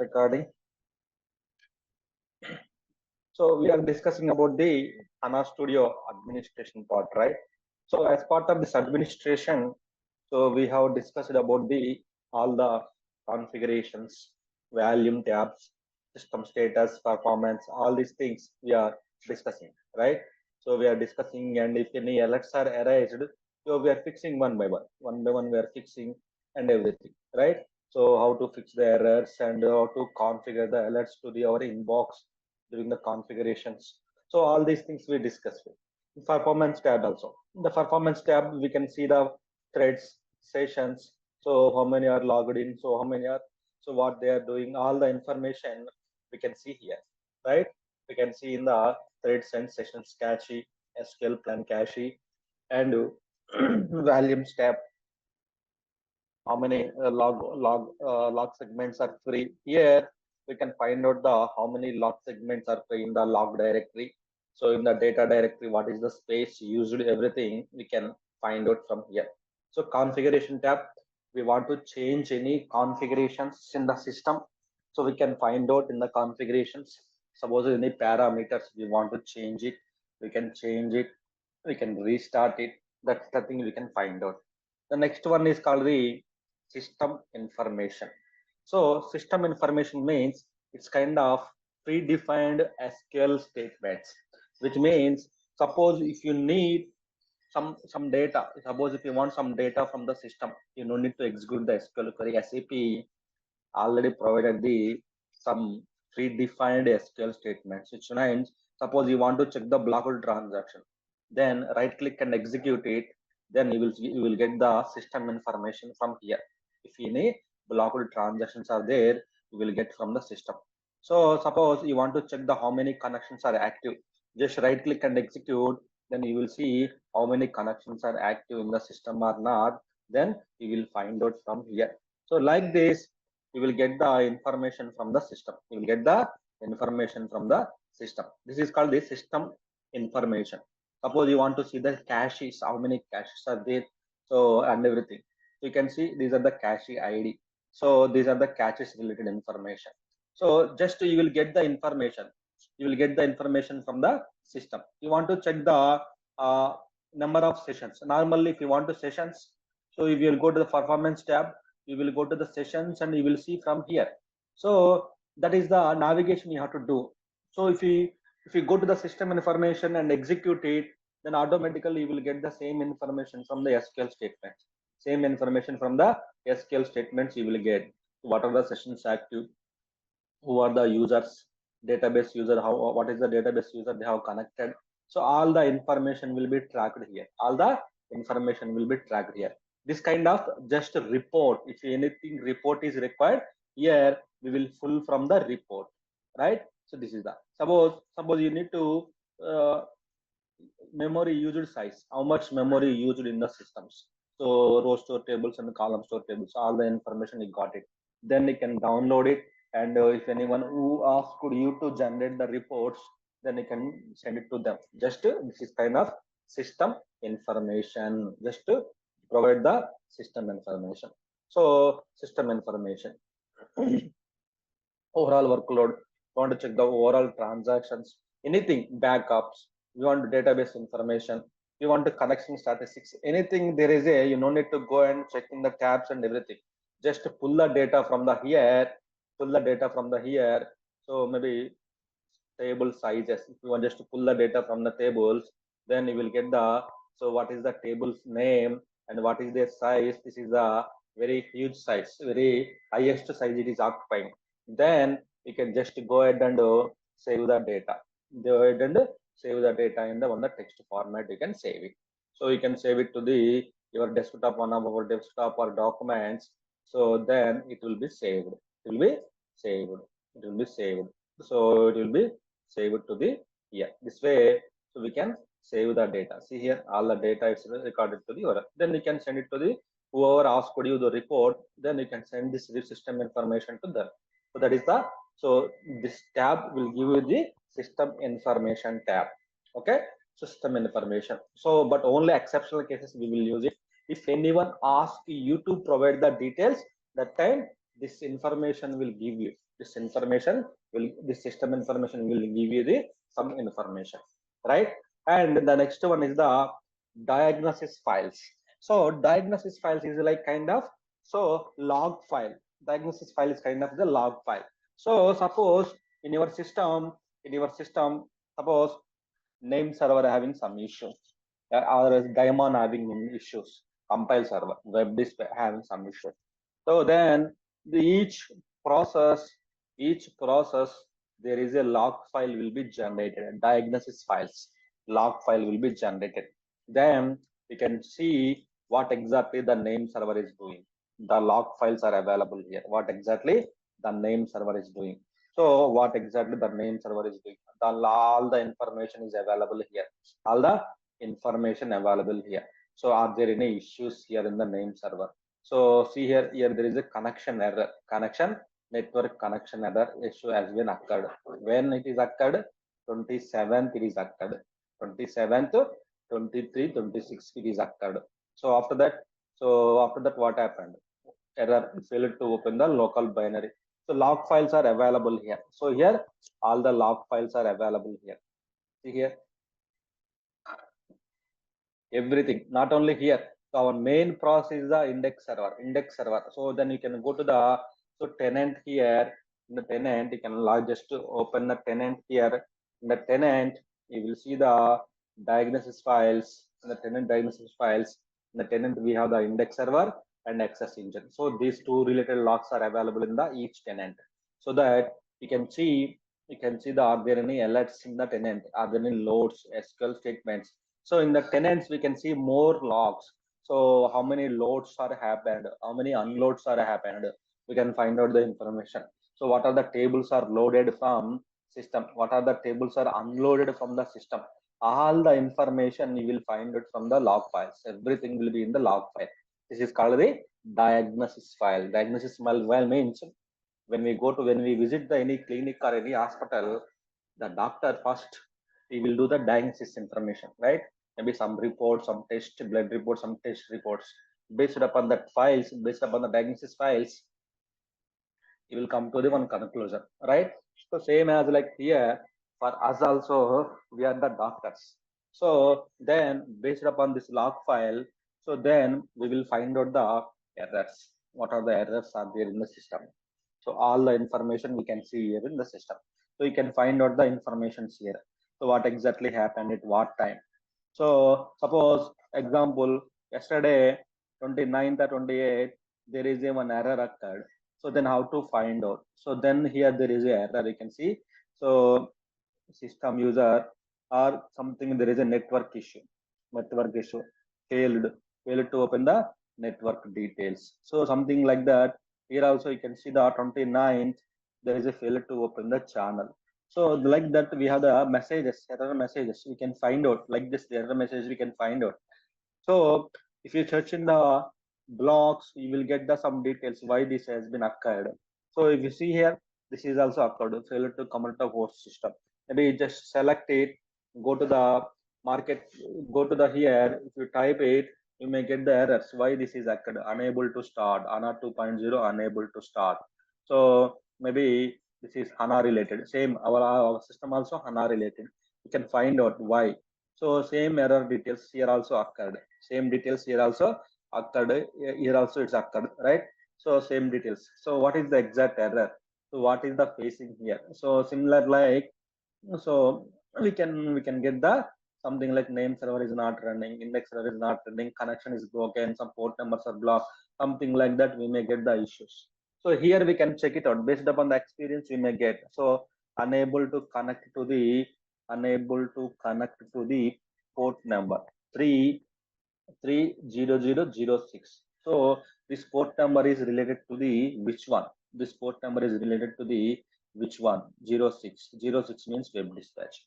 Recording. So we are discussing about the HANA Studio administration part, right? So as part of this administration, so we have discussed about the all the configurations, volume tabs, system status, performance, all these things we are discussing, right? So we are discussing, and if any alerts are arised, so we are fixing one by one we are fixing and everything, right? So how to fix the errors and how to configure the alerts to the our inbox during the configurations. So all these things we discussed. Performance tab also. In the performance tab, we can see the threads, sessions. So how many are logged in? So how many are? So what they are doing? All the information we can see here, right? We can see in the threads and sessions cache, SQL plan cache, and volumes tab. How many log segments are free here? We can find out the how many log segments are free in the log directory. So in the data directory, what is the space used? Everything we can find out from here. So configuration tab, we want to change any configurations in the system, so we can find out in the configurations. Suppose any parameters we want to change it, we can change it, we can restart it. That's the thing we can find out. The next one is called the system information. So system information means it's kind of predefined SQL statements, which means suppose if you need some data, suppose if you want some data from the system, you don't need to execute the SQL query. SAP already provided the some predefined SQL statements, which means suppose you want to check the blocked transaction, then right click and execute it, then you will get the system information from here. If any blocked transactions are there, you will get from the system. So suppose you want to check the how many connections are active, just right click and execute, then you will see how many connections are active in the system or not, then you will find out from here. So like this, you will get the information from the system. You will get the information from the system. This is called the system information. Suppose you want to see the caches, how many caches are there, so and everything. You can see these are the cache ID. So these are the caches related information. So just you will get the information. You will get the information from the system. You want to check the number of sessions. Normally, if you want to sessions, so if you will go to the performance tab, you will go to the sessions and you will see from here. So that is the navigation you have to do. So if you go to the system information and execute it, then automatically you will get the same information from the SQL statements. Same information from the SQL statements you will get. What are the sessions active? Who are the users? Database user? How? What is the database user they have connected? So all the information will be tracked here. All the information will be tracked here. This kind of just a report. If anything report is required, here we will pull from the report, right? So this is the suppose you need to memory used size, how much memory used in the systems. So row store tables and column store tables, all the information you got it. Then you can download it, and if anyone who asked you to generate the reports, then you can send it to them. Just this is kind of system information, just to provide the system information. So system information. Overall workload, we want to check the overall transactions, anything, backups, we want database information, we want the connection statistics, anything there is a, you don't need to go and check in the tabs and everything. Just pull the data from the here, pull the data from the here. So maybe table sizes, if you want just to pull the data from the tables, then you will get the, so what is the table's name and what is their size. This is a very huge size, very highest size it is occupying. Then you can just go ahead and save the data. Go ahead and save the data in the one the text format. You can save it. So you can save it to the your desktop, one of our desktop or documents. So then it will be saved. It will be saved. It will be saved. So it will be saved to the here. This way, so we can save the data. See here, all the data is recorded to the other. Then you can send it to the whoever asked you the report. Then you can send this system information to them. So that is the, so this tab will give you the system information tab. Okay, system information. So but only exceptional cases we will use it. If anyone asks you to provide the details, that time this information will give you. This information will, this system information will give you the some information, right? And the next one is the diagnosis files. So diagnosis files is like kind of, so log file. Diagnosis file is kind of the log file. So suppose in your system, suppose name server having some issues, or as daemon having issues, compile server, web display having some issues. So then process, each process, there is a log file will be generated, diagnosis files, log file will be generated. Then we can see what exactly the name server is doing. The log files are available here. What exactly the name server is doing. So what exactly the name server is doing. All the information is available here. All the information available here. So are there any issues here in the name server? So see here, there is a connection error, network connection error issue has been occurred. When it is occurred? 27th it is occurred. 27th, 23, 26 it is occurred. So after that, what happened? Error failed to open the local binary. So log files are available here. So here all the log files are available here. See here, everything, not only here. So our main process is the index server. So then you can go to the, so tenant here. In the tenant, you can just open the tenant here. In the tenant, you will see the diagnosis files. In the tenant diagnosis files, in the tenant we have the index server and access engine. So these two related logs are available in the each tenant. So that you can see the, are there any alerts in the tenant? Are there any loads, SQL statements? So in the tenants, we can see more logs. So how many loads are happened, how many unloads are happened, we can find out the information. So what are the tables are loaded from system, what are the tables are unloaded from the system, all the information you will find it from the log files. Everything will be in the log file. This is called the diagnosis file. Diagnosis file means when we visit the any clinic or any hospital, the doctor first he will do the diagnosis information, right? Maybe some reports, some test blood reports, some test reports. Based upon that files, based upon the diagnosis files, he will come to the one conclusion, right? So same as like here, for us also, we are the doctors. So then based upon this log file, so then we will find out the errors. What are the errors are there in the system? So all the information we can see here in the system. So you can find out the informations here. So what exactly happened at what time? So suppose example, yesterday 29th or 28th, there is a one error occurred. So then how to find out? So then here there is a error you can see. So system user or something, there is a network issue, failed to open the network details. So something like that. Here also you can see the 29th, there is a failure to open the channel. So like that we have the messages, error messages we can find out, like this error message we can find out. So if you search in the blogs, you will get the some details why this has been occurred. So if you see here, this is also occurred, failure to commit the host system. Maybe just select it, go to the market, go to the here, if you type it, you may get the errors. Why this is occurred? Unable to start, HANA 2.0 unable to start. So maybe this is HANA related. Same, our system also HANA related. You can find out why. So same error details here also occurred. Same details here also occurred. Here also it's occurred, right? So same details. So what is the exact error? So what is the facing here? So similar like, so we can get the something like name server is not running, index server is not running, connection is broken, some port numbers are blocked, something like that. We may get the issues. So here we can check it out based upon the experience we may get. So unable to connect to the port number 30006. So this port number is related to the which one? This port number is related to the which one? 06. 06 means web dispatch,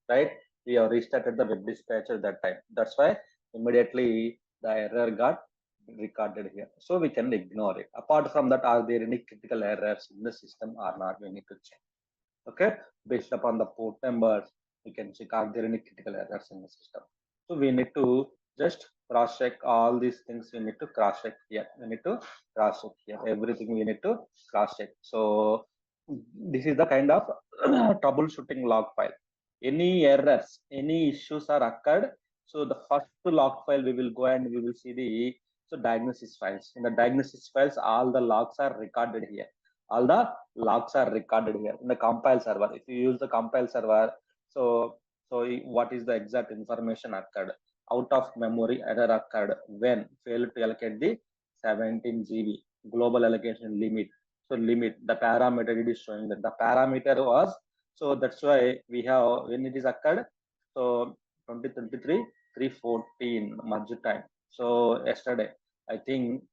right? We have restarted the web dispatch at that time. That's why immediately the error got recorded here. So we can ignore it. Apart from that, are there any critical errors in the system or not? We need to check. Okay, based upon the port numbers, we can check are there any critical errors in the system. So we need to just cross check all these things. We need to cross check here. We need to cross check here. Everything we need to cross check. So this is the kind of troubleshooting log file. Any errors, any issues are occurred, so the first log file we will go and we will see the diagnosis files. In the diagnosis files, all the logs are recorded here. All the logs are recorded here in the compile server. If you use the compile server, so what is the exact information occurred? Out of memory error occurred when failed to allocate the 17 GB global allocation limit. So limit, the parameter it is showing that the parameter was, so that's why we have when it is occurred. So 2023 314 merge time. So yesterday, I think,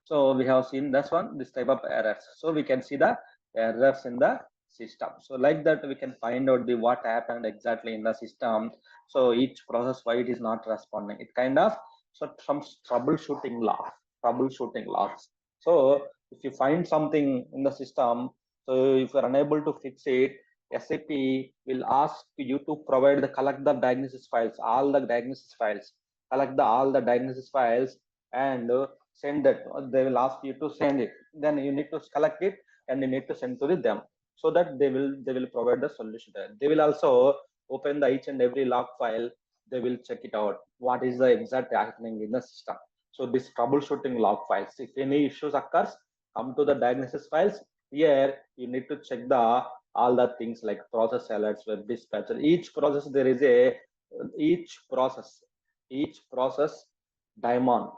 so we have seen this one, this type of errors. So we can see the errors in the system. So like that, we can find out the what happened exactly in the system. So each process why it is not responding. It kind of, so some troubleshooting logs. So if you find something in the system, so if you are unable to fix it, SAP will ask you to provide the collect the diagnosis files, all the diagnosis files, collect the all the diagnosis files, and send that. They will ask you to send it, then you need to collect it and you need to send to them, so that they will provide the solution there. They will also open the each and every log file. They will check it out what is the exact happening in the system. So this troubleshooting log files, if any issues occurs, come to the diagnosis files. Here you need to check the all the things like process alerts, web dispatcher. Each process there is a each process daemon,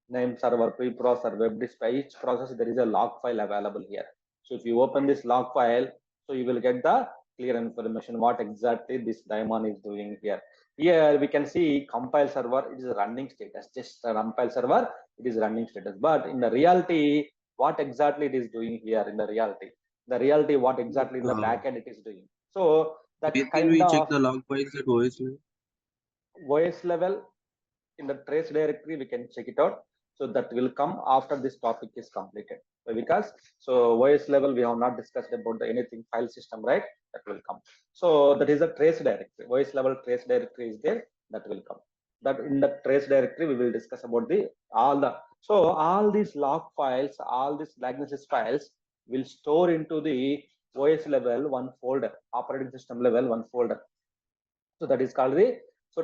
name server, preprocessor, web dispatch. Each process there is a log file available here. So if you open this log file, so you will get the clear information what exactly this daemon is doing here. Here we can see compile server, it is a running status. Just a compile server, it is running status. But in the reality, what exactly it is doing here in the reality? The reality, what exactly in the backend it is doing. So Where that can kind we check of the log files at OS level? OS level, in the trace directory we can check it out. So that will come after this topic is completed. Because so OS level we have not discussed about the anything file system, right? That will come. So that is a trace directory. OS level trace directory is there, that will come. That in the trace directory we will discuss about the all the, so all these log files, all these diagnosis files will store into the OS level one folder, operating system level one folder. So that is called the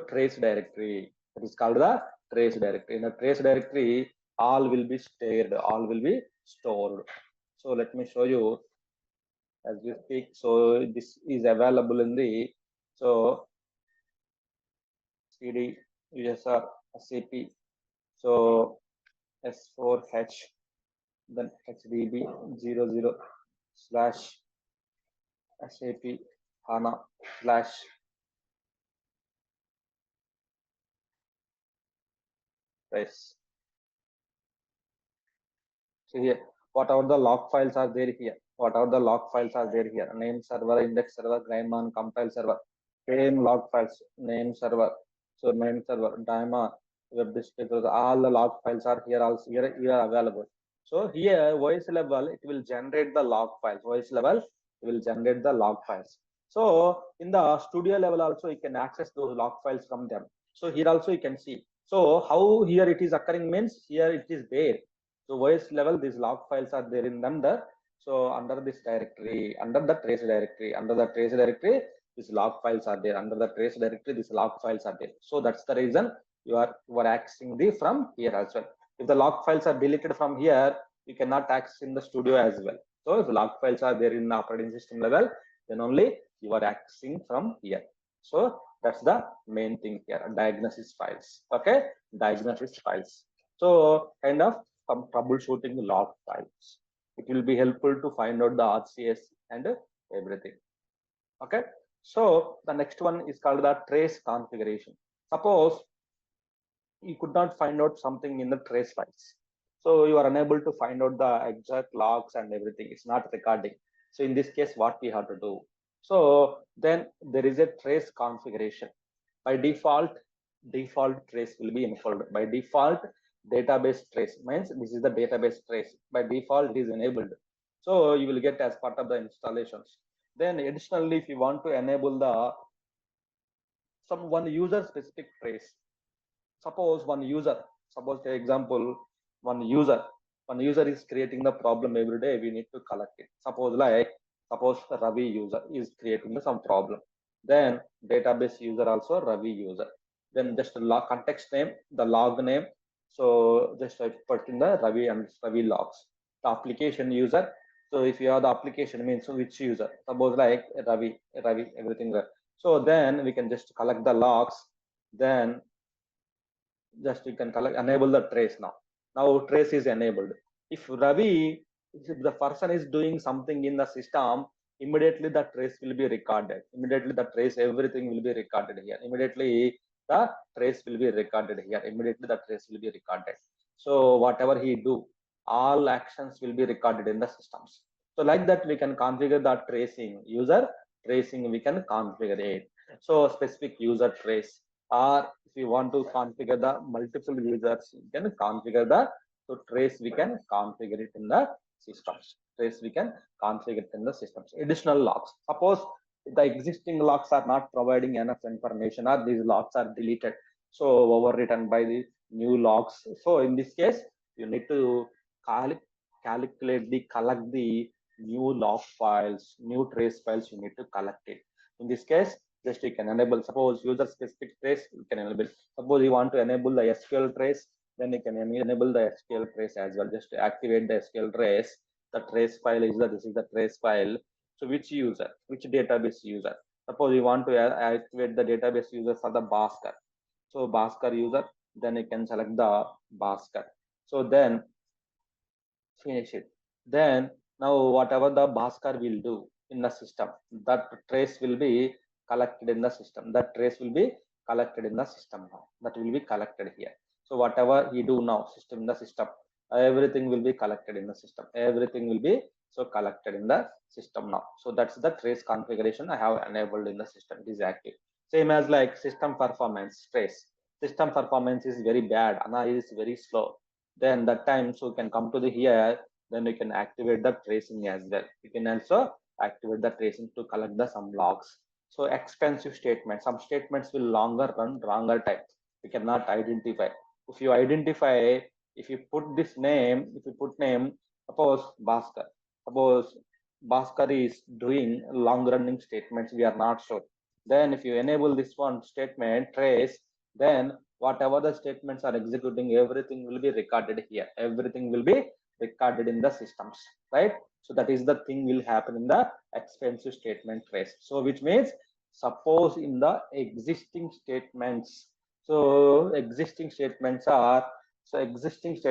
trace directory. That is called the trace directory. In the trace directory, all will be stored, all will be stored. So let me show you as we speak. So this is available in the, so CD USR SAP. So S4H, then HDB 00 slash SAP HANA slash trace. So here, whatever the log files are there here, whatever the log files are there here, name server, index server, daemon, compile server, same log files, name server, so name server, daemon, web dispatcher, all the log files are here also here available. So here voice level it will generate the log files. Voice level it will generate the log files. So in the studio level also you can access those log files from them. So here also you can see. So how here it is occurring means here it is there. So OS level, these log files are there in under. So under this directory, under the trace directory, these log files are there. Under the trace directory, these log files are there. So that's the reason you are accessing the from here as well. If the log files are deleted from here, you cannot access in the studio as well. So if log files are there in the operating system level, then only you are accessing from here. So that's the main thing here, diagnosis files. Okay, diagnosis files. So kind of some troubleshooting log files. It will be helpful to find out the RCS and everything. Okay. So the next one is called the trace configuration. Suppose you could not find out something in the trace files. So you are unable to find out the exact logs and everything. It's not recording. So in this case, what we have to do? So then there is a trace configuration. By default trace will be enabled. By default, database trace means this is the database trace. By default, it is enabled. So you will get as part of the installations. Then additionally, if you want to enable the some one user specific trace, suppose one user, suppose for example, one user. One user is creating the problem every day, we need to collect it. Suppose Ravi user is creating some problem, then database user also Ravi user, then just the log context name, the log name, so just I put in the Ravi and Ravi logs. The application user, so if you have the application means which user, suppose like Ravi everything there. So then we can just collect the logs, then just you can collect, enable the trace. Now trace is enabled. If Ravi, if the person is doing something in the system, immediately the trace will be recorded, immediately the trace, everything will be recorded here, immediately the trace will be recorded here, immediately the trace will be recorded. So whatever he do, all actions will be recorded in the systems. So like that we can configure the tracing, user tracing we can configure it. So specific user trace, or if you want to configure the multiple users, you can configure the, so trace we can configure it in the systems. Trace we can configure it in the systems. Additional logs, suppose the existing logs are not providing enough information, or these logs are deleted, so overwritten by the new logs. So in this case you need to collect the new log files, new trace files, you need to collect it. In this case, just you can enable, suppose user specific trace, you can enable. Suppose you want to enable the SQL trace, then you can enable the SQL trace as well. Just to activate the SQL trace, the trace file is this is the trace file. So which user, which database user? Suppose you want to activate the database user for the Bhaskar. So Bhaskar user, then you can select the Bhaskar. So then finish it. Then now whatever the Bhaskar will do in the system, that trace will be collected in the system. That trace will be collected in the system now. That will be collected here. So whatever he do now, system in the system, everything will be collected in the system. Everything will be so collected in the system now. So that's the trace configuration I have enabled in the system. It is active. Same as like system performance trace. System performance is very bad. ANA is very slow, then that time so you can come to the here, then you can activate the tracing as well. You can also activate the tracing to collect the some logs. So expensive statements, some statements will longer run, longer time, you cannot identify. If you identify, if you put this name, if you put name, suppose Bhaskar, suppose Bhaskar is doing long running statements, we are not sure. Then if you enable this one statement trace, then whatever the statements are executing, everything will be recorded here, everything will be recorded in the systems, right? So that is the thing will happen in the expensive statement trace. So which means suppose in the existing statements, so existing statements are, so existing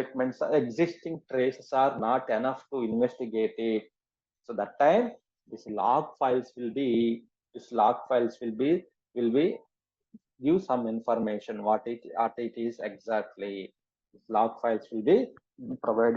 traces are not enough to investigate it. So that time this log files will be, this log files will be give some information what it is exactly. Log files will be provide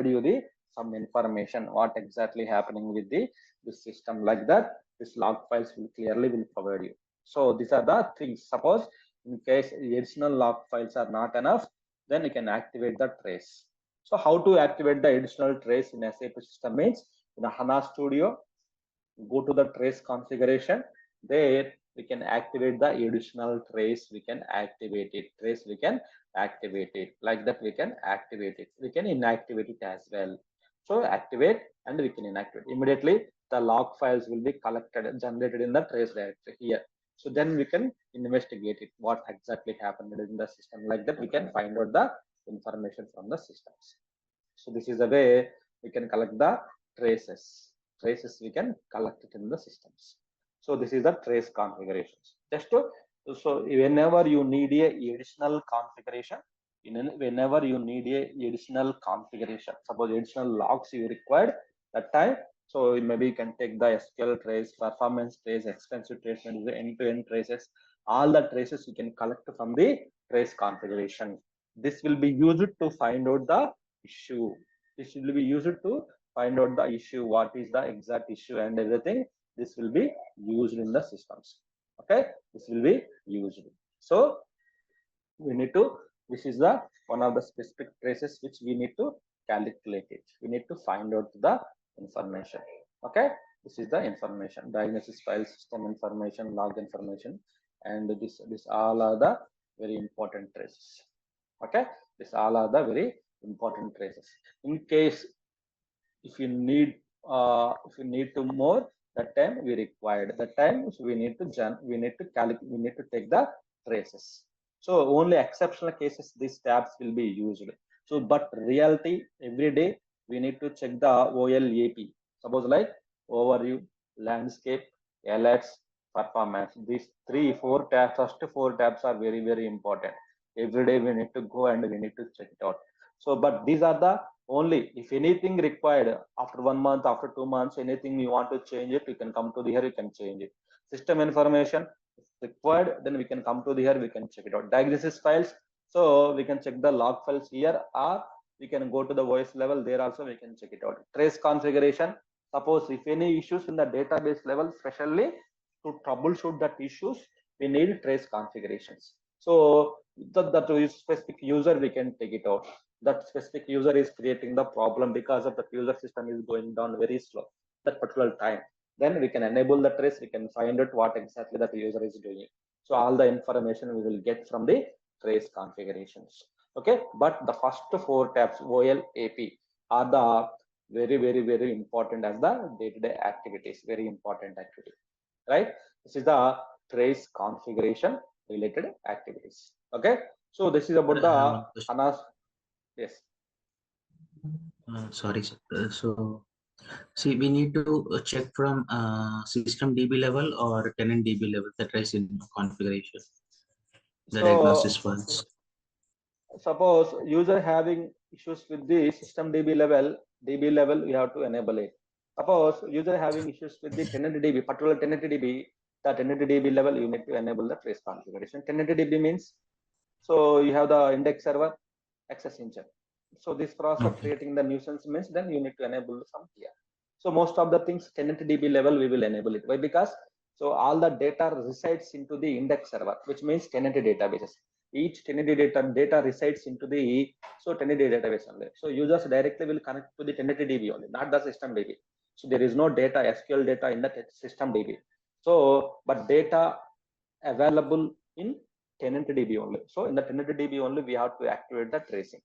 you the some information what exactly happening with the system, like that this log files will clearly will provide you. So these are the things. Suppose in case additional log files are not enough, then you can activate the trace. So how to activate the additional trace in SAP system means, in the HANA Studio, go to the trace configuration. There we can activate the additional trace, we can activate it, trace we can activate it, like that we can activate it, we can inactivate it as well. So activate and we can inactivate immediately, the log files will be collected and generated in the trace directory here. So then we can investigate it, what exactly happened in the system, like that we can find out the information from the systems. So this is the way we can collect the traces. Traces we can collect it in the systems. So this is the trace configurations. Just to, so whenever you need a additional configuration, whenever you need a additional configuration, suppose additional logs you required that time, so maybe you can take the SQL trace, performance trace, expensive trace, and the end-to-end traces. All the traces you can collect from the trace configuration. This will be used to find out the issue. This will be used to find out the issue, what is the exact issue and everything. This will be used in the systems. Okay, this will be used. So we need to, this is the one of the specific traces which we need to calculate it. We need to find out the information. Okay, this is the information, diagnosis file, system information, log information, and this all are the very important traces. Okay, this all are the very important traces. In case if you need to more, that time we required, that time we need to calculate, we need to take the traces. So only exceptional cases these tabs will be used. So but reality every day we need to check the OLAP. Suppose like overview, landscape, alerts, performance. These 4 tabs, first 4 tabs are very, very important. Every day we need to go and we need to check it out. So but these are the only, if anything required after 1 month, after 2 months, anything you want to change it, you can come to the here, you can change it. System information required, then we can come to the here, we can check it out. Diagnosis files, so we can check the log files here, or we can go to the voice level, there also we can check it out. Trace configuration, suppose if any issues in the database level, especially to troubleshoot that issues, we need trace configurations. So that specific user we can take it out. That specific user is creating the problem because of the user system is going down very slow that particular time. Then we can enable the trace, we can find out what exactly that user is doing. So all the information we will get from the trace configurations. Okay, but the first 4 tabs OLAP are the very, very, very important as the day-to-day activities, very important activity, right? This is the trace configuration related activities. Okay, so this is about the HANA's. Yes. Sorry, sir. So, see, we need to check from system DB level or tenant DB level, the trace in configuration, the diagnosis files. Suppose user having issues with the system DB level, we have to enable it. Suppose user having issues with the tenant DB, particular tenant DB, the tenant DB level, you need to enable the trace configuration. Tenant DB means, so you have the index server, access engine. So this process of creating the nuisance means then you need to enable some here. So most of the things tenant DB level we will enable it. Why? Because so all the data resides into the index server, which means tenant databases. Each tenant data resides into the tenant database only. So users directly will connect to the tenant DB only, not the system DB. So there is no data, SQL data in the system DB. So but data available in tenant DB only. So in the tenant DB only we have to activate the tracing.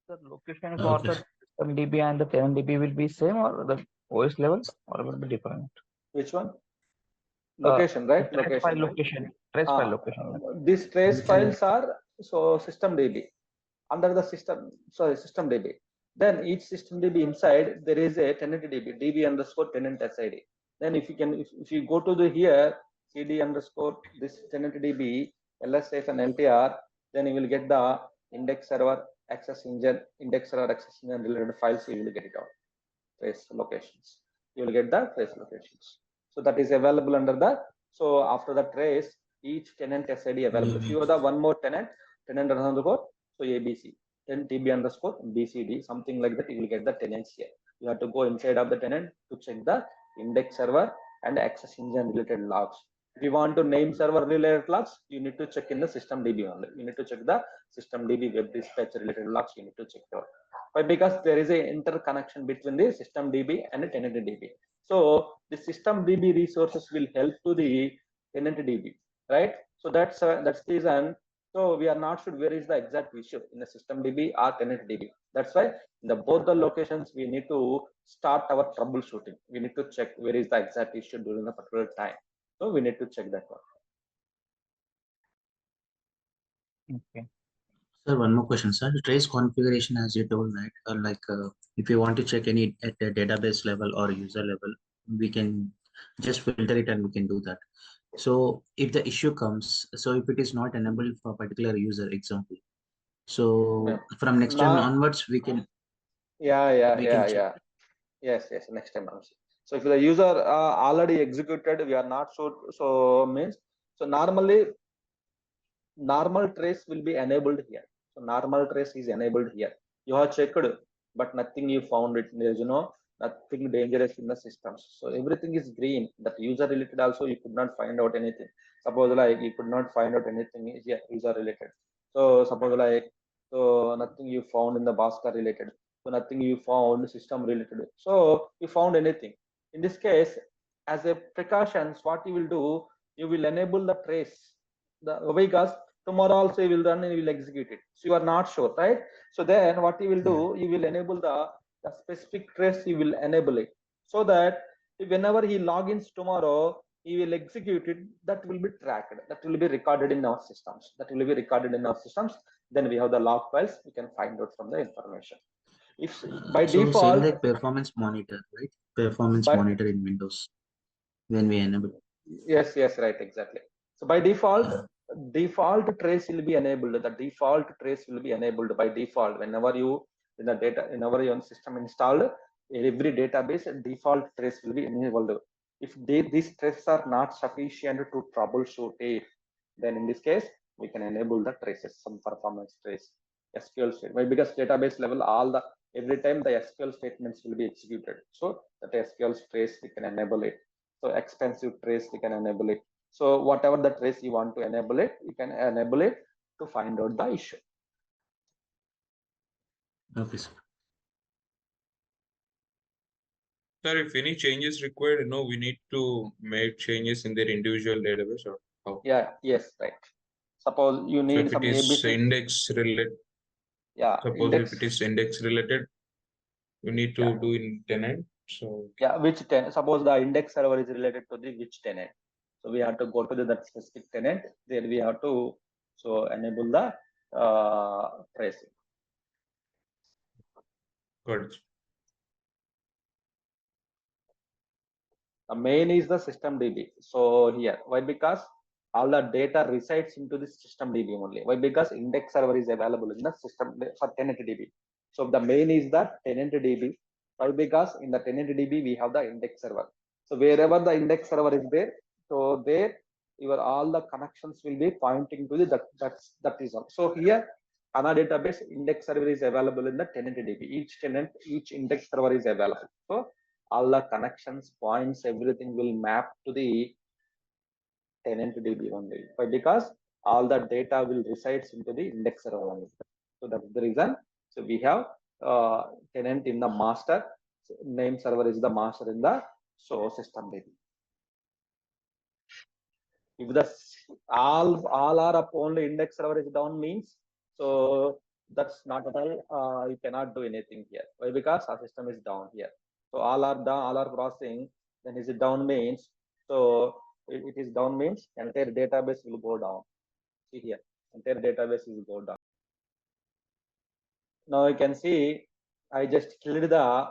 The location for the system DB and the tenant DB will be same, or the OS level, or will be different? Which one? Location, right? Trace file location. Trace file location. These trace files are so system DB under the system. Sorry, system DB. Then each system DB inside there is a tenant DB, DB underscore tenant SID. Then if you can, if you go to the here CD underscore this tenant DB LSF and LTR, then you will get the index server, access engine, index server, access engine related files. You will get it out. Trace locations. You will get the trace locations. So that is available under the. So after the trace, each tenant SID available. If you have the one more tenant underscore, so ABC, then TB underscore BCD, something like that, you will get the tenants here. You have to go inside of the tenant to check the index server and access engine related logs. If you want to name server related logs, you need to check in the system DB only. You need to check the system DB web dispatch related logs. You need to check it out. Why? Because there is a interconnection between the system DB and the tenant DB. So the system DB resources will help to the tenant DB, right? So that's the reason. So we are not sure where is the exact issue in the system DB or tenant DB. That's why in the both the locations we need to start our troubleshooting. We need to check where is the exact issue during a particular time. So we need to check that one. Okay. Sir, one more question, sir. Trace configuration, as you told, right? If you want to check any at the database level or user level, we can just filter it and we can do that. So if the issue comes, so if it is not enabled for a particular user, example, so from next time onwards, we can. Yes, next time. So if the user already executed, we are not sure. So means, so normally normal trace will be enabled here. So normal trace is enabled here. You have checked, but nothing you found it. There is nothing dangerous in the systems. So everything is green. That user related also you could not find out anything. Suppose like you could not find out anything is user related. So suppose like so nothing you found in the Bhaskar related. So nothing you found system related. So you found anything. In this case, as a precautions, what you will do, you will enable the trace. The because tomorrow also you will run and you will execute it. So you are not sure, right? So then what you will do, you will enable the specific trace, you will enable it, so that whenever he logins tomorrow, he will execute it. That will be tracked, that will be recorded in our systems, then we have the log files, we can find out from the information. If by So default, same like performance monitor, right? Performance but monitor in Windows when we enable. yes, right, exactly. So by default, trace will be enabled. The default trace will be enabled by default. Whenever you in the data, whenever your system installed, every database default trace will be enabled. If these traces are not sufficient to troubleshoot it, then in this case we can enable the traces, some performance trace, SQL statement. Because database level, every time the SQL statements will be executed. So that SQL trace we can enable it. So expensive trace we can enable it. So whatever the trace you want to enable it, you can enable it to find out the issue. Okay, sir. Sir, if any changes required, we need to make changes in their individual database or how? Yeah, yes, right. Suppose you need So if some it is ABC. index related, Yeah, suppose index. if it is index related, you need to do in tenant. So yeah, which tenant? Suppose the index server is related to the which tenant. So we have to go to that specific tenant. Then we have to enable the tracing. got it. The main is the system DB. So here, why? Because all the data resides into the system DB only. Why? Because index server is available in the system for tenant DB. So the main is the tenant DB. Why? Because in the tenant DB we have the index server. So wherever the index server is there, so there your all the connections will be pointing to the that is all. So here HANA database index server is available in the tenant DB. Each index server is available. So all the connections, points, everything will map to the tenant DB only. Why? Because all the data will resides into the index server only. So that's the reason. So we have tenant in the master, name server is the master in the system DB. If the all are up, only index server is down means, so that's not at all, you cannot do anything here. Why? Because our system is down here. So all are down, all are crossing, then is it down means, so it is down means entire database will go down. See here, entire database will go down. Now you can see I just cleared the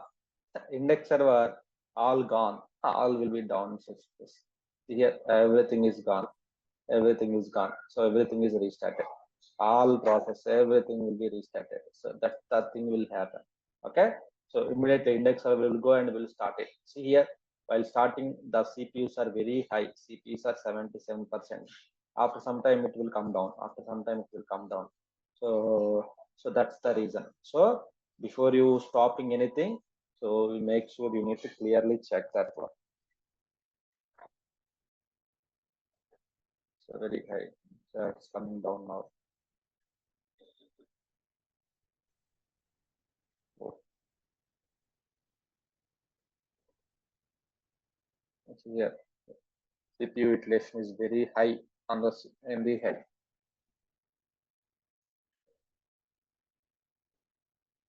index server, all gone, all will be down. So see here, everything is gone. So everything is restarted. All process, everything will be restarted. So that thing will happen. Okay. So immediately index server will go and will start it. See here, while starting the CPUs are very high. CPUs are 77%. After some time it will come down. So that's the reason. So before you stopping anything, so we make sure you need to clearly check that one. So very high. So it's coming down now. Here, CPU utilization is very high on the head.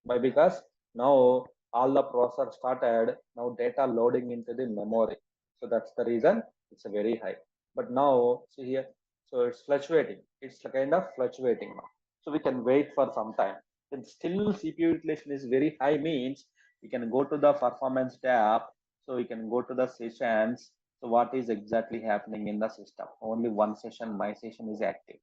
Why? Because now all the processor started now data loading into the memory. So that's the reason it's a very high. But now see here, so it's fluctuating. It's kind of fluctuating now. So we can wait for some time. And still CPU utilization is very high means we can go to the performance tab. So we can go to the sessions. So what is exactly happening in the system? Only one session, my session is active.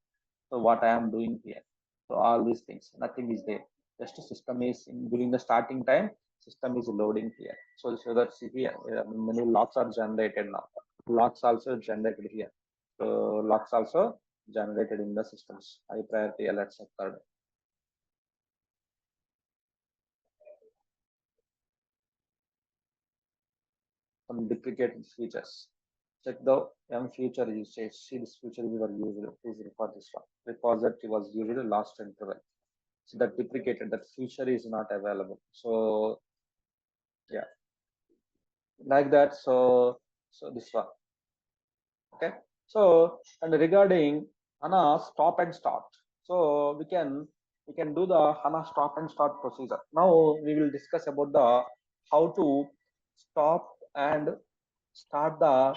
So what I am doing here. So all these things, nothing is there. Just system is during the starting time, system is loading here. So that here, many logs are generated now. Logs also generated here. So logs also generated in the systems. High priority alerts occurred. Some deprecated features. Check the M feature usage. See this feature we were using. Please record this one. Repository was usually last interval. So that deprecated, that feature is not available. So yeah, like that. So this one. Okay. So and regarding HANA stop and start. So we can do the HANA stop and start procedure. Now we will discuss about the how to stop and start the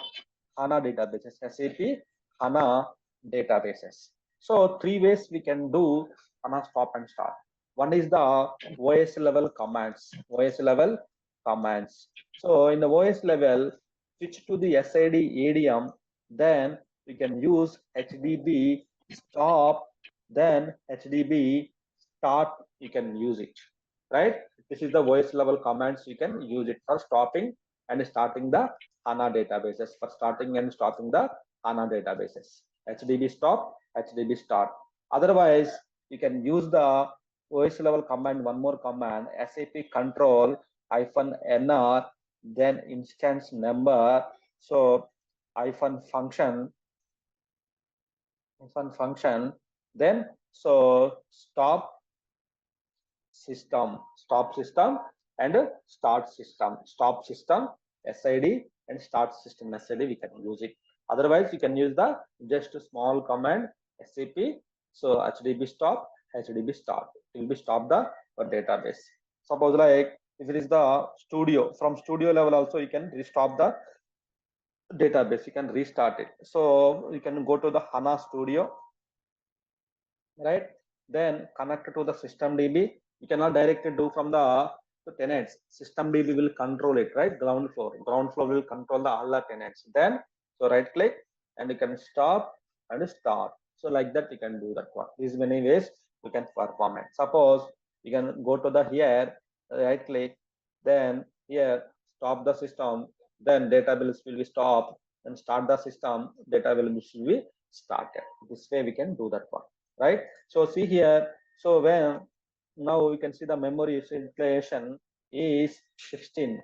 HANA databases, SAP HANA databases. So three ways we can do HANA stop and start. One is the OS level commands. OS level commands. So in the OS level, switch to the SID ADM, then we can use HDB stop, then HDB start, you can use it, right? This is the OS level commands, you can use it for stopping and starting the HANA databases, for starting and stopping the HANA databases. HDB stop, HDB start. Otherwise, you can use the OS level command, one more command, SAP control -nr, then instance number, so function, then so stop system and start system, stop system SID and start system SID, we can use it. Otherwise you can use the just a small command SAP, so HDB stop, HDB start, it will be stop the database. Suppose like if it is the studio, from studio level also you can restop the database, you can restart it. So you can go to the HANA studio, right? Then connect to the system DB. You cannot directly do from the tenants. System DB will control it, right? Ground floor will control the all the tenants. Then so right click and you can stop and start. So like that you can do that one. These many ways you can perform it. Suppose you can go to the here, right click, then here stop the system, then database will be stopped, and start the system, database will be started. This way we can do that one, right? So see here, so when now we can see the memory utilization is 16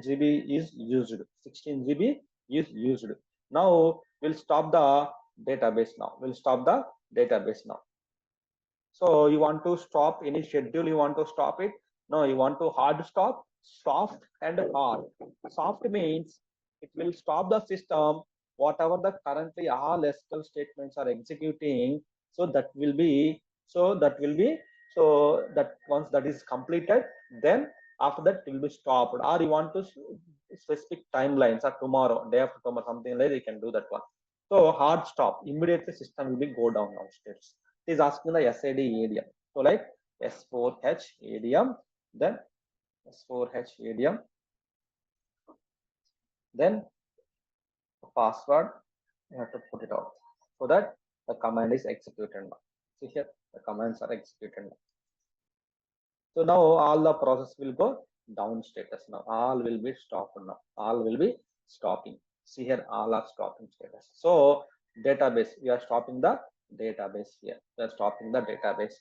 GB is used, 16 GB is used. Now we'll stop the database now, So you want to stop any schedule, you want to stop it? No, you want to hard stop, soft and hard. Soft means it will stop the system, whatever the currently all SQL statements are executing. So that will be, so that once that is completed, then after that it will be stopped. Or you want to specific timelines, or tomorrow, day after tomorrow, something like that, you can do that one. So hard stop, immediately system will be go down downstairs. It is asking the SID ADM. So like S4H ADM, then S4H ADM, then password, you have to put it out so that the command is executed now. See here, the commands are executed now. So now all the process will go down status now. All will be stopped now. All will be stopping. See here, all are stopping status. So database, we are stopping the database here. We are stopping the database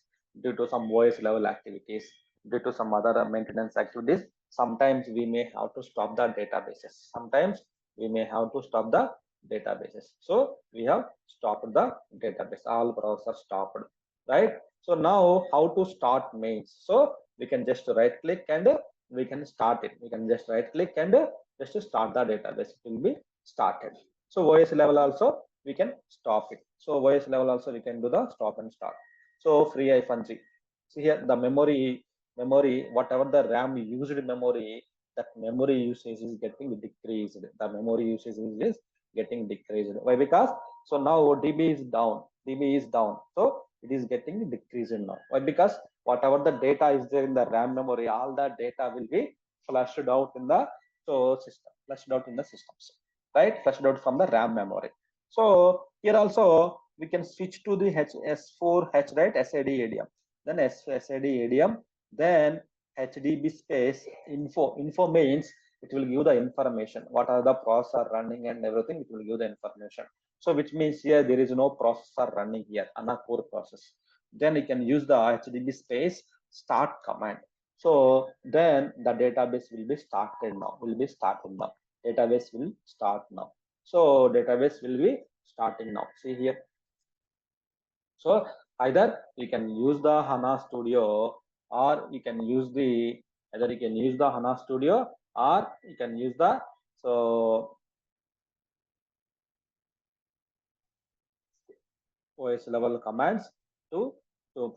due to some OS level activities, due to some other maintenance activities. Sometimes we may have to stop the databases. Sometimes we may have to stop the databases. So we have stopped the database. All process stopped, right? So now how to start mains? So we can just right click and we can start it. We can just right click and just start the database. It will be started. So OS level also we can stop it. So OS level also we can do the stop and start. So free-g. See here the memory, whatever the RAM used memory, that memory usage is getting decreased. The memory usage is getting decreased. Why? Because so now DB is down. So it is getting decreased now. Why? Because whatever the data is there in the RAM memory, all the data will be flushed out in the system, systems, right? Flushed out from the RAM memory. So here also we can switch to the S4H, right? SID ADM, then SID ADM, then HDB space info. Info means it will give the information, what are the processor running and everything, it will give the information. So which means here there is no processor running here, HANA core process. Then you can use the HDB space start command. So then the database will be started now, database will start now. So database will be starting now. See here. So either you can use the HANA Studio, or you can use the HANA Studio, or you can use the OS level commands to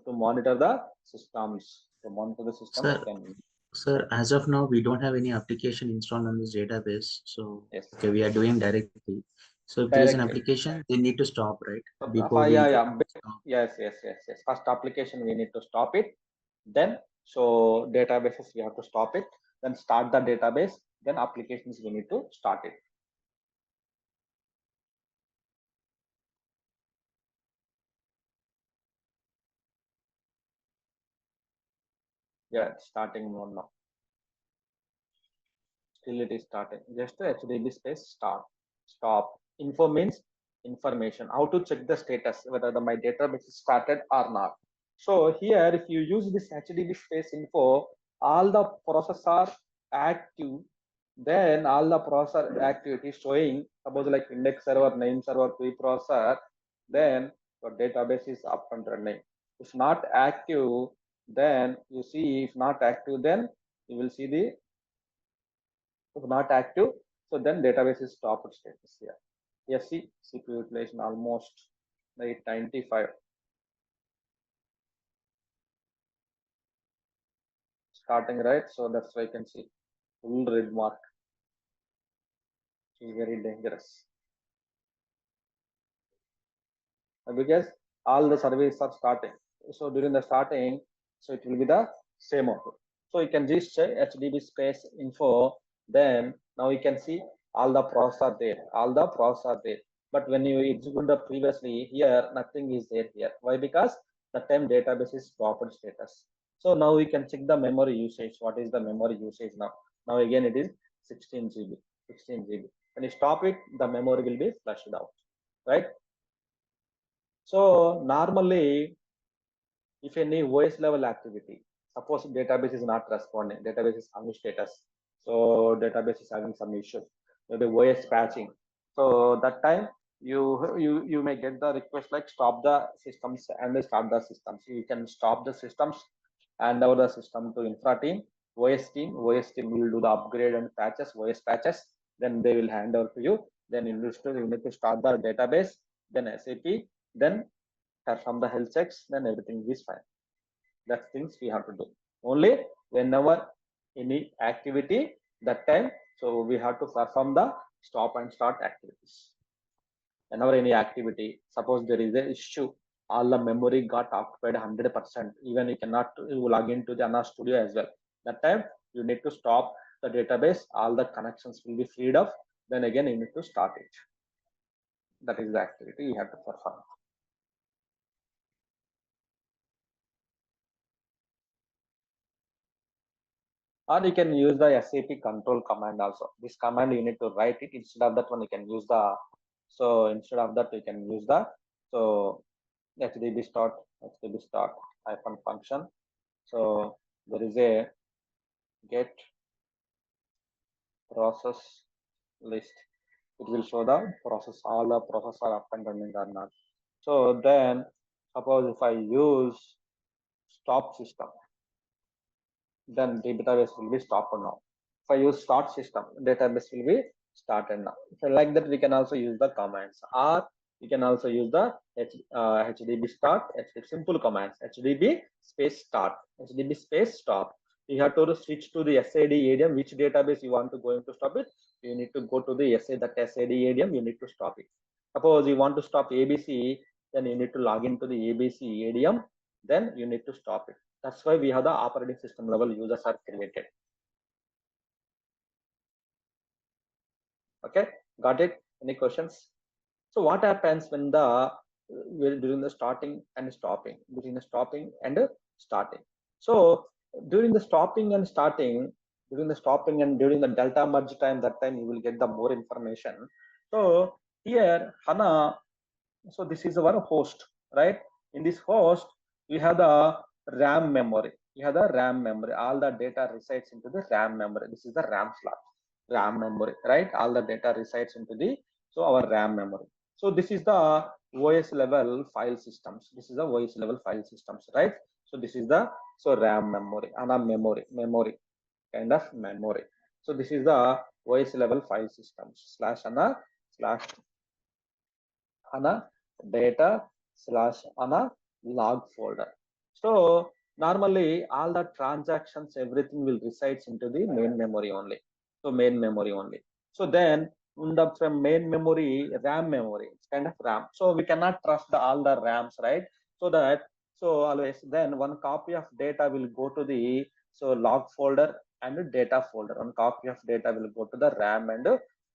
monitor the systems. To monitor the systems. Sir, as of now, we don't have any application installed on this database. So Yes. okay, we are doing directly. So if there is an application, they need to stop, right? Before Yes. First application we need to stop it. Then so databases we have to stop it. Then start the database. Then applications we need to start it. Yeah, starting mode now. Still it is starting. Just HTTP space stop. Info means information. How to check the status whether my database is started or not. So here, if you use this HTTP space info, all the processes are active. Then all the processor activity showing, suppose like index server, name server, preprocessor, then your database is up and running. If not active, then you see, if not active, then you will see the not active. So then database is stopped status here. Yes, see CPU utilization almost 895. Starting right, so that's why you can see full red mark. It's very dangerous because all the surveys are starting. So during the starting, so it will be the same output. So you can just say HTTP space info. Then now you can see all the process are there. All the process are there. But when you execute the previously here, nothing is there here. Why? Because the time database is stopped status. So now we can check the memory usage. What is the memory usage now? Now again it is 16 GB. 16 GB. When you stop it, the memory will be flushed out, right? So normally, if any OS level activity, suppose database is not responding, database is having status, so database is having some issue, maybe OS patching. So that time you may get the request like stop the systems and start the systems. You can stop the systems, hand over the system to infra team, OS team will do the upgrade and patches, OS patches. Then they will hand over to you. Then you need to start the database, then SAP, then perform the health checks, then everything is fine. That's things we have to do. Only whenever any activity, that time, so we have to perform the stop and start activities. Whenever any activity, suppose there is an issue, all the memory got occupied 100%, even you cannot log into the HANA Studio as well. That time you need to stop the database, all the connections will be freed up, then again you need to start it. That is the activity you have to perform. Or you can use the SAP control command also. This command you need to write it. Instead of that one, you can use the, so instead of that, you can use the, so HDB start hyphen function. So there is a get process list. It will show the process, all the process are up and running or not. So then suppose if I use stop system, then the database will be stopped now. If I use start system, database will be started now. So like that, we can also use the commands, or we can also use the HDB start, simple commands, HDB space start, HDB space stop. You have to switch to the SAD ADM, which database you want to go into stop it. You need to go to the SAD ADM, you need to stop it. Suppose you want to stop ABC, then you need to log into the ABC ADM, then you need to stop it. That's why we have the operating system level users are created. Okay, got it? Any questions? So what happens when during the starting and stopping, between the stopping and starting? So during the stopping and starting, during the delta merge time, that time you will get the more information. So here HANA, so this is our host, right? In this host, we have the RAM memory. You have the RAM memory. All the data resides into the RAM memory. This is the RAM slot, RAM memory, right? All the data resides into the our RAM memory. So this is the OS level file systems. This is the OS level file systems, right? So this is the RAM memory, HANA memory kind of memory. So this is the OS level file systems /HANA data /HANA log folder. So normally all the transactions, everything will resides into the main memory only. So main memory only. So then from main memory, RAM memory, it's kind of RAM. So we cannot trust all the RAMs, right? So always then one copy of data will go to the log folder and data folder. One copy of data will go to the RAM and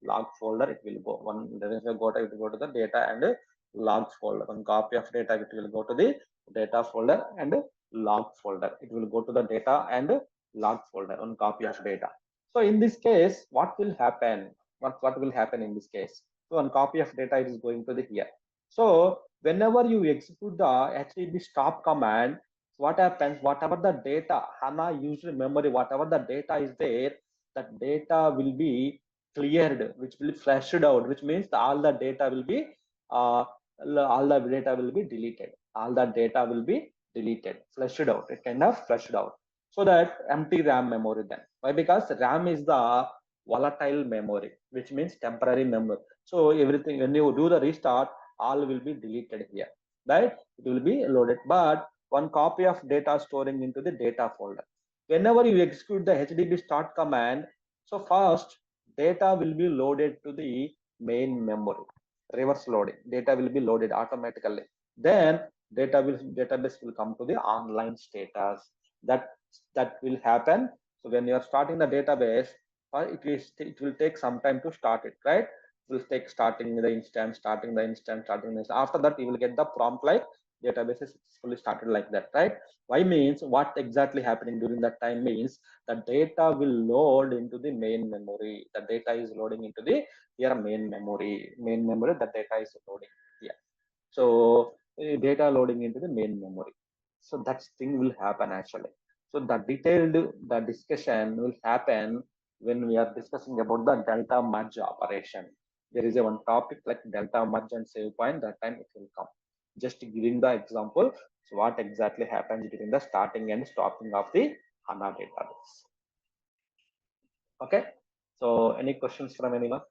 log folder. It will go one. There is a go to it will go to the data and log folder. One copy of data it will go to the data folder and log folder. It will go to the data and log folder. One copy of data. So in this case, what will happen? What will happen in this case? So one copy of data is going to the here. So whenever you execute the HTTP stop command, what happens? Whatever the data HANA user memory, whatever the data is there, that data will be cleared, which will be flushed out, which means all the data will be deleted. All the data will be deleted, flushed out. It kind of flushed out. So that empty RAM memory then. Why? Because RAM is the volatile memory, which means temporary memory. So everything when you do the restart, all will be deleted here, right? It will be loaded, but one copy of data storing into the data folder. Whenever you execute the HTTP start command, so first data will be loaded to the main memory. Reverse loading, data will be loaded automatically. Then database will come to the online status. That will happen. So when you are starting the database, it will take some time to start it, right? It will take starting the instance. After that, you will get the prompt like database is successfully started, like that, right? Why means what exactly happening during that time means the data will load into the main memory. The data is loading into the here main memory. The data is loading here. So data loading into the main memory. So that thing will happen actually. So the discussion will happen when we are discussing about the delta merge operation. There is a one topic like delta merge and save point. That time it will come. Just giving the example. So what exactly happens during the starting and stopping of the HANA database? Okay. So any questions from anyone?